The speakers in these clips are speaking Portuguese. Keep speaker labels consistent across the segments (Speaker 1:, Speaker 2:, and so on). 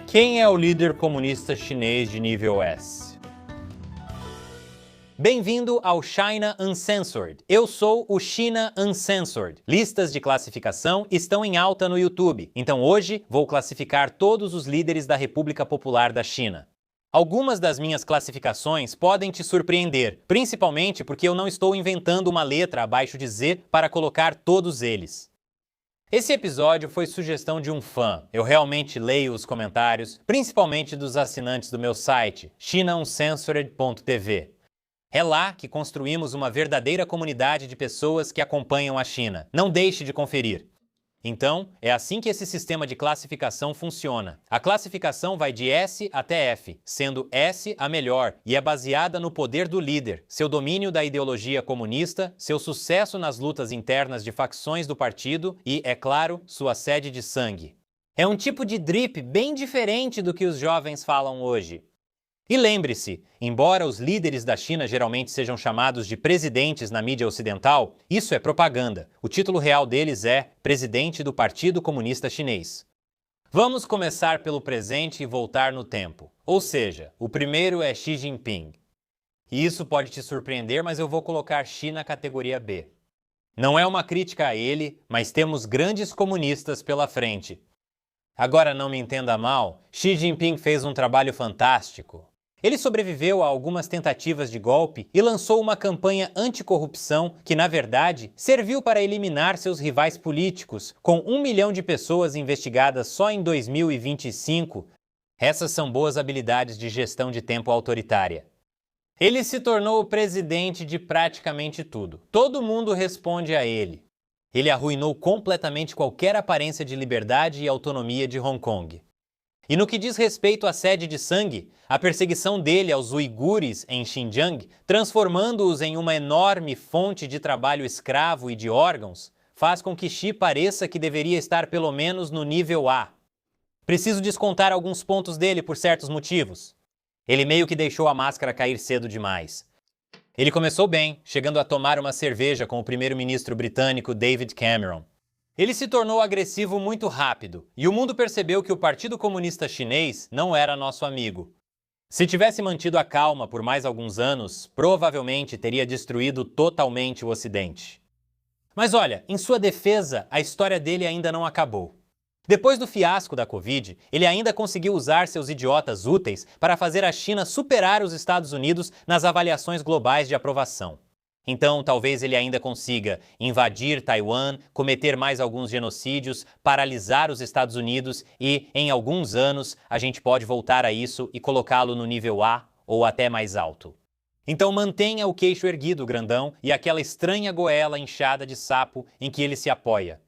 Speaker 1: Quem é o líder comunista chinês de nível S? Bem-vindo ao China Uncensored. Eu sou o China Uncensored. Listas de classificação estão em alta no YouTube, então hoje vou classificar todos os líderes da República Popular da China. Algumas das minhas classificações podem te surpreender, principalmente porque eu não estou inventando uma letra abaixo de Z para colocar todos eles. Esse episódio foi sugestão de um fã. Eu realmente leio os comentários, principalmente dos assinantes do meu site, chinauncensored.tv. É lá que construímos uma verdadeira comunidade de pessoas que acompanham a China. Não deixe de conferir. Então, é assim que esse sistema de classificação funciona. A classificação vai de S até F, sendo S a melhor e é baseada no poder do líder, seu domínio da ideologia comunista, seu sucesso nas lutas internas de facções do partido e, é claro, sua sede de sangue. É um tipo de drip bem diferente do que os jovens falam hoje. E lembre-se, embora os líderes da China geralmente sejam chamados de presidentes na mídia ocidental, isso é propaganda. O título real deles é Presidente do Partido Comunista Chinês. Vamos começar pelo presente e voltar no tempo. Ou seja, o primeiro é Xi Jinping. E isso pode te surpreender, mas eu vou colocar Xi na categoria B. Não é uma crítica a ele, mas temos grandes comunistas pela frente. Agora não me entenda mal, Xi Jinping fez um trabalho fantástico. Ele sobreviveu a algumas tentativas de golpe e lançou uma campanha anticorrupção que, na verdade, serviu para eliminar seus rivais políticos, com 1 milhão de pessoas investigadas só em 2025. Essas são boas habilidades de gestão de tempo autoritária. Ele se tornou o presidente de praticamente tudo. Todo mundo responde a ele. Ele arruinou completamente qualquer aparência de liberdade e autonomia de Hong Kong. E no que diz respeito à sede de sangue, a perseguição dele aos uigures em Xinjiang, transformando-os em uma enorme fonte de trabalho escravo e de órgãos, faz com que Xi pareça que deveria estar pelo menos no nível A. Preciso descontar alguns pontos dele por certos motivos. Ele meio que deixou a máscara cair cedo demais. Ele começou bem, chegando a tomar uma cerveja com o primeiro-ministro britânico David Cameron. Ele se tornou agressivo muito rápido, e o mundo percebeu que o Partido Comunista Chinês não era nosso amigo. Se tivesse mantido a calma por mais alguns anos, provavelmente teria destruído totalmente o Ocidente. Mas olha, em sua defesa, a história dele ainda não acabou. Depois do fiasco da Covid, ele ainda conseguiu usar seus idiotas úteis para fazer a China superar os Estados Unidos nas avaliações globais de aprovação. Então, talvez ele ainda consiga invadir Taiwan, cometer mais alguns genocídios, paralisar os Estados Unidos e, em alguns anos, a gente pode voltar a isso e colocá-lo no nível A ou até mais alto. Então mantenha o queixo erguido, grandão, e aquela estranha goela inchada de sapo em que ele se apoia.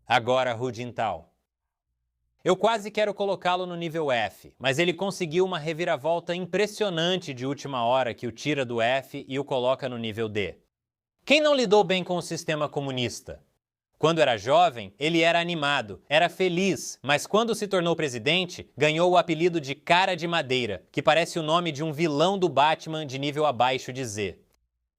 Speaker 1: Agora, Hu Jintao. Eu quase quero colocá-lo no nível F, mas ele conseguiu uma reviravolta impressionante de última hora que o tira do F e o coloca no nível D. Quem não lidou bem com o sistema comunista? Quando era jovem, ele era animado, era feliz, mas quando se tornou presidente, ganhou o apelido de Cara de Madeira, que parece o nome de um vilão do Batman de nível abaixo de Z.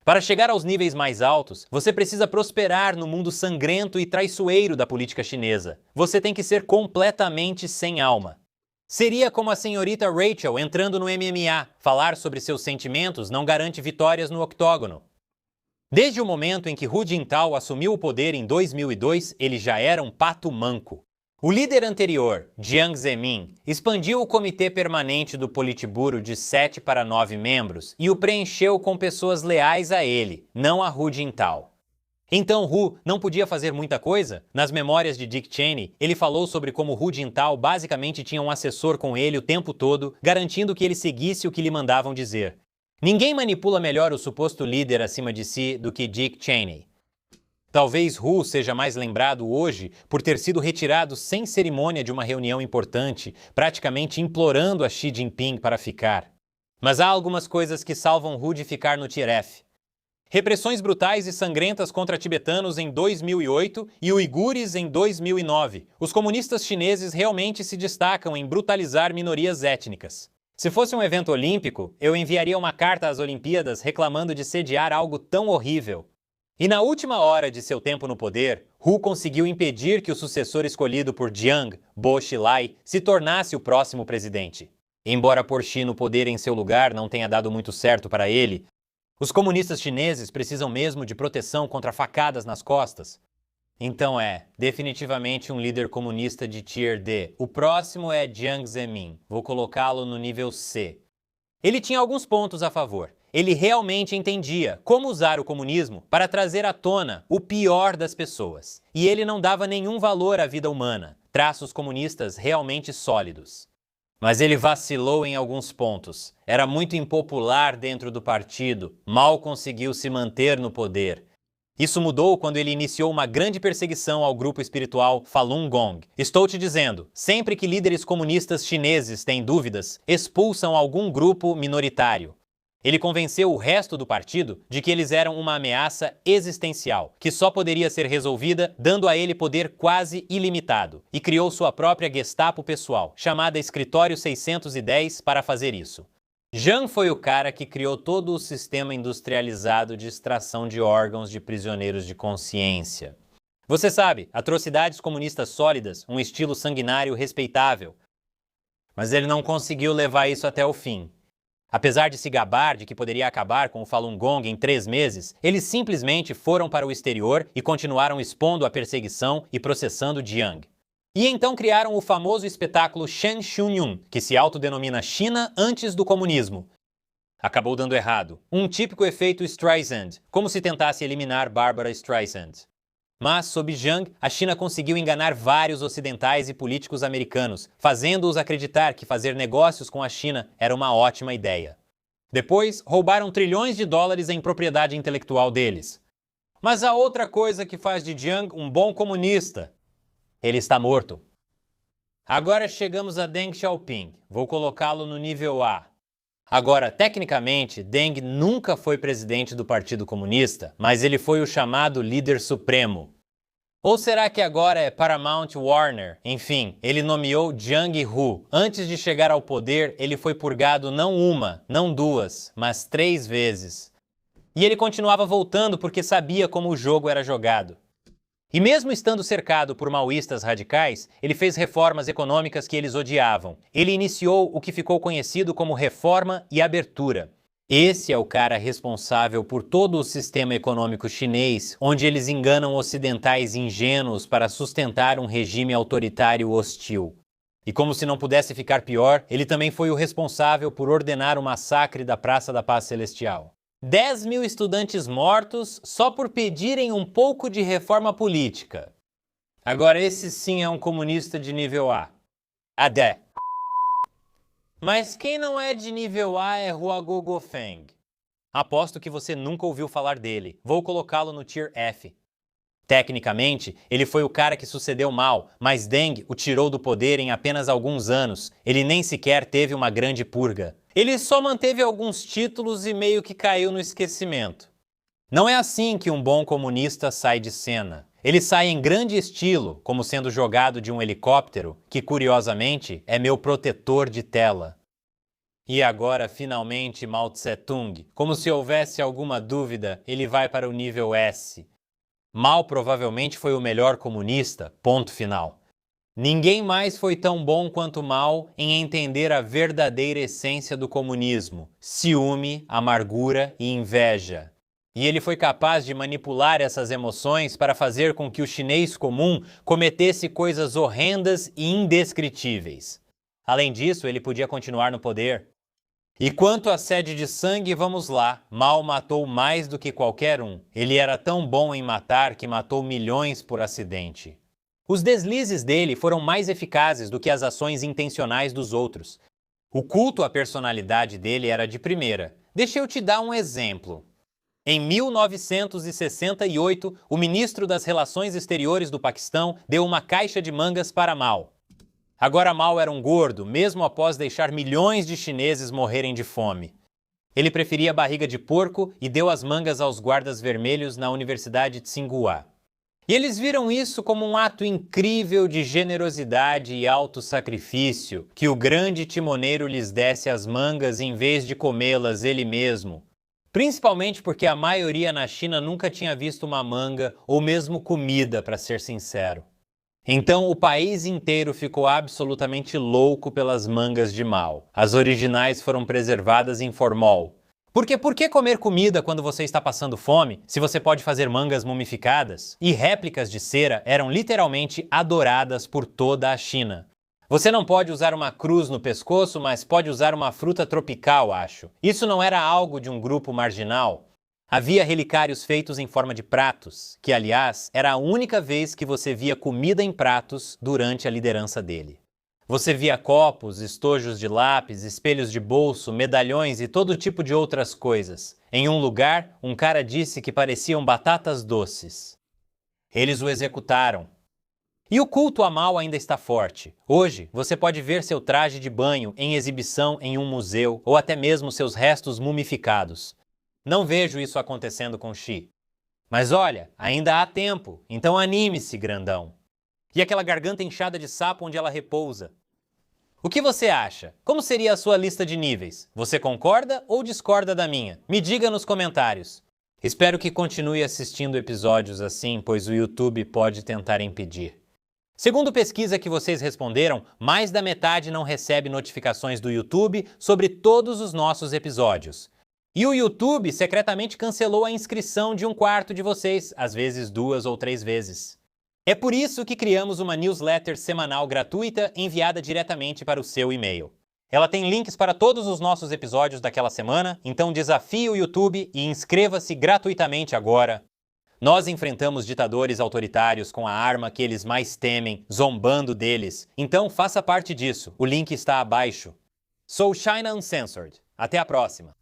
Speaker 1: Para chegar aos níveis mais altos, você precisa prosperar no mundo sangrento e traiçoeiro da política chinesa. Você tem que ser completamente sem alma. Seria como a senhorita Rachel entrando no MMA. Falar sobre seus sentimentos não garante vitórias no octógono. Desde o momento em que Hu Jintao assumiu o poder em 2002, ele já era um pato manco. O líder anterior, Jiang Zemin, expandiu o comitê permanente do Politburo de 7 para 9 membros e o preencheu com pessoas leais a ele, não a Hu Jintao. Então Hu não podia fazer muita coisa? Nas memórias de Dick Cheney, ele falou sobre como Hu Jintao basicamente tinha um assessor com ele o tempo todo, garantindo que ele seguisse o que lhe mandavam dizer. Ninguém manipula melhor o suposto líder acima de si do que Dick Cheney. Talvez Hu seja mais lembrado hoje por ter sido retirado sem cerimônia de uma reunião importante, praticamente implorando a Xi Jinping para ficar. Mas há algumas coisas que salvam Hu de ficar no Tier F. Repressões brutais e sangrentas contra tibetanos em 2008 e uigures em 2009. Os comunistas chineses realmente se destacam em brutalizar minorias étnicas. Se fosse um evento olímpico, eu enviaria uma carta às Olimpíadas reclamando de sediar algo tão horrível. E na última hora de seu tempo no poder, Hu conseguiu impedir que o sucessor escolhido por Jiang, Bo Xilai, se tornasse o próximo presidente. Embora pôr Xi no poder em seu lugar não tenha dado muito certo para ele, os comunistas chineses precisam mesmo de proteção contra facadas nas costas. Então definitivamente um líder comunista de Tier D. O próximo é Jiang Zemin. Vou colocá-lo no nível C. Ele tinha alguns pontos a favor. Ele realmente entendia como usar o comunismo para trazer à tona o pior das pessoas. E ele não dava nenhum valor à vida humana, traços comunistas realmente sólidos. Mas ele vacilou em alguns pontos. Era muito impopular dentro do partido, mal conseguiu se manter no poder. Isso mudou quando ele iniciou uma grande perseguição ao grupo espiritual Falun Gong. Estou te dizendo, sempre que líderes comunistas chineses têm dúvidas, expulsam algum grupo minoritário. Ele convenceu o resto do partido de que eles eram uma ameaça existencial, que só poderia ser resolvida dando a ele poder quase ilimitado, e criou sua própria Gestapo pessoal, chamada Escritório 610, para fazer isso. Jiang foi o cara que criou todo o sistema industrializado de extração de órgãos de prisioneiros de consciência. Você sabe, atrocidades comunistas sólidas, um estilo sanguinário respeitável. Mas ele não conseguiu levar isso até o fim. Apesar de se gabar de que poderia acabar com o Falun Gong em 3 meses, eles simplesmente foram para o exterior e continuaram expondo a perseguição e processando Jiang. E então criaram o famoso espetáculo Shen Xunyun, que se autodenomina China antes do comunismo. Acabou dando errado. Um típico efeito Streisand, como se tentasse eliminar Barbara Streisand. Mas, sob Jiang, a China conseguiu enganar vários ocidentais e políticos americanos, fazendo-os acreditar que fazer negócios com a China era uma ótima ideia. Depois, roubaram trilhões de dólares em propriedade intelectual deles. Mas há outra coisa que faz de Jiang um bom comunista. Ele está morto. Agora chegamos a Deng Xiaoping. Vou colocá-lo no nível A. Agora, tecnicamente, Deng nunca foi presidente do Partido Comunista, mas ele foi o chamado líder supremo. Ou será que agora é Paramount Warner? Enfim, ele nomeou Jiang Hu. Antes de chegar ao poder, ele foi purgado não uma, não duas, mas 3 vezes. E ele continuava voltando porque sabia como o jogo era jogado. E mesmo estando cercado por maoístas radicais, ele fez reformas econômicas que eles odiavam. Ele iniciou o que ficou conhecido como reforma e abertura. Esse é o cara responsável por todo o sistema econômico chinês, onde eles enganam ocidentais ingênuos para sustentar um regime autoritário hostil. E como se não pudesse ficar pior, ele também foi o responsável por ordenar o massacre da Praça da Paz Celestial. 10 mil estudantes mortos só por pedirem um pouco de reforma política. Agora esse sim é um comunista de nível A. Adé. Mas quem não é de nível A é Huaguo Feng. Aposto que você nunca ouviu falar dele. Vou colocá-lo no Tier F. Tecnicamente, ele foi o cara que sucedeu Mao, mas Deng o tirou do poder em apenas alguns anos. Ele nem sequer teve uma grande purga. Ele só manteve alguns títulos e meio que caiu no esquecimento. Não é assim que um bom comunista sai de cena. Ele sai em grande estilo, como sendo jogado de um helicóptero, que curiosamente é meu protetor de tela. E agora, finalmente, Mao Tse-tung. Como se houvesse alguma dúvida, ele vai para o nível S. Mao provavelmente foi o melhor comunista, ponto final. Ninguém mais foi tão bom quanto Mao em entender a verdadeira essência do comunismo: ciúme, amargura e inveja. E ele foi capaz de manipular essas emoções para fazer com que o chinês comum cometesse coisas horrendas e indescritíveis. Além disso, ele podia continuar no poder. E quanto à sede de sangue, vamos lá. Mao matou mais do que qualquer um. Ele era tão bom em matar que matou milhões por acidente. Os deslizes dele foram mais eficazes do que as ações intencionais dos outros. O culto à personalidade dele era de primeira. Deixa eu te dar um exemplo. Em 1968, o ministro das Relações Exteriores do Paquistão deu uma caixa de mangas para Mao. Agora Mao era um gordo, mesmo após deixar milhões de chineses morrerem de fome. Ele preferia barriga de porco e deu as mangas aos guardas vermelhos na Universidade de Tsinghua. E eles viram isso como um ato incrível de generosidade e autossacrifício, que o grande timoneiro lhes desse as mangas em vez de comê-las ele mesmo. Principalmente porque a maioria na China nunca tinha visto uma manga ou mesmo comida, para ser sincero. Então o país inteiro ficou absolutamente louco pelas mangas de Mao. As originais foram preservadas em formol. Porque por que comer comida quando você está passando fome, se você pode fazer mangas mumificadas? E réplicas de cera eram literalmente adoradas por toda a China. Você não pode usar uma cruz no pescoço, mas pode usar uma fruta tropical, acho. Isso não era algo de um grupo marginal? Havia relicários feitos em forma de pratos, que, aliás, era a única vez que você via comida em pratos durante a liderança dele. Você via copos, estojos de lápis, espelhos de bolso, medalhões e todo tipo de outras coisas. Em um lugar, um cara disse que pareciam batatas doces. Eles o executaram. E o culto a Mao ainda está forte. Hoje, você pode ver seu traje de banho em exibição em um museu ou até mesmo seus restos mumificados. Não vejo isso acontecendo com Xi. Mas olha, ainda há tempo, então anime-se, grandão. E aquela garganta inchada de sapo onde ela repousa? O que você acha? Como seria a sua lista de níveis? Você concorda ou discorda da minha? Me diga nos comentários. Espero que continue assistindo episódios assim, pois o YouTube pode tentar impedir. Segundo pesquisa que vocês responderam, mais da metade não recebe notificações do YouTube sobre todos os nossos episódios. E o YouTube secretamente cancelou a inscrição de um quarto de vocês, às vezes 2 ou 3 vezes. É por isso que criamos uma newsletter semanal gratuita enviada diretamente para o seu e-mail. Ela tem links para todos os nossos episódios daquela semana, então desafie o YouTube e inscreva-se gratuitamente agora. Nós enfrentamos ditadores autoritários com a arma que eles mais temem, zombando deles. Então faça parte disso. O link está abaixo. Sou China Uncensored. Até a próxima.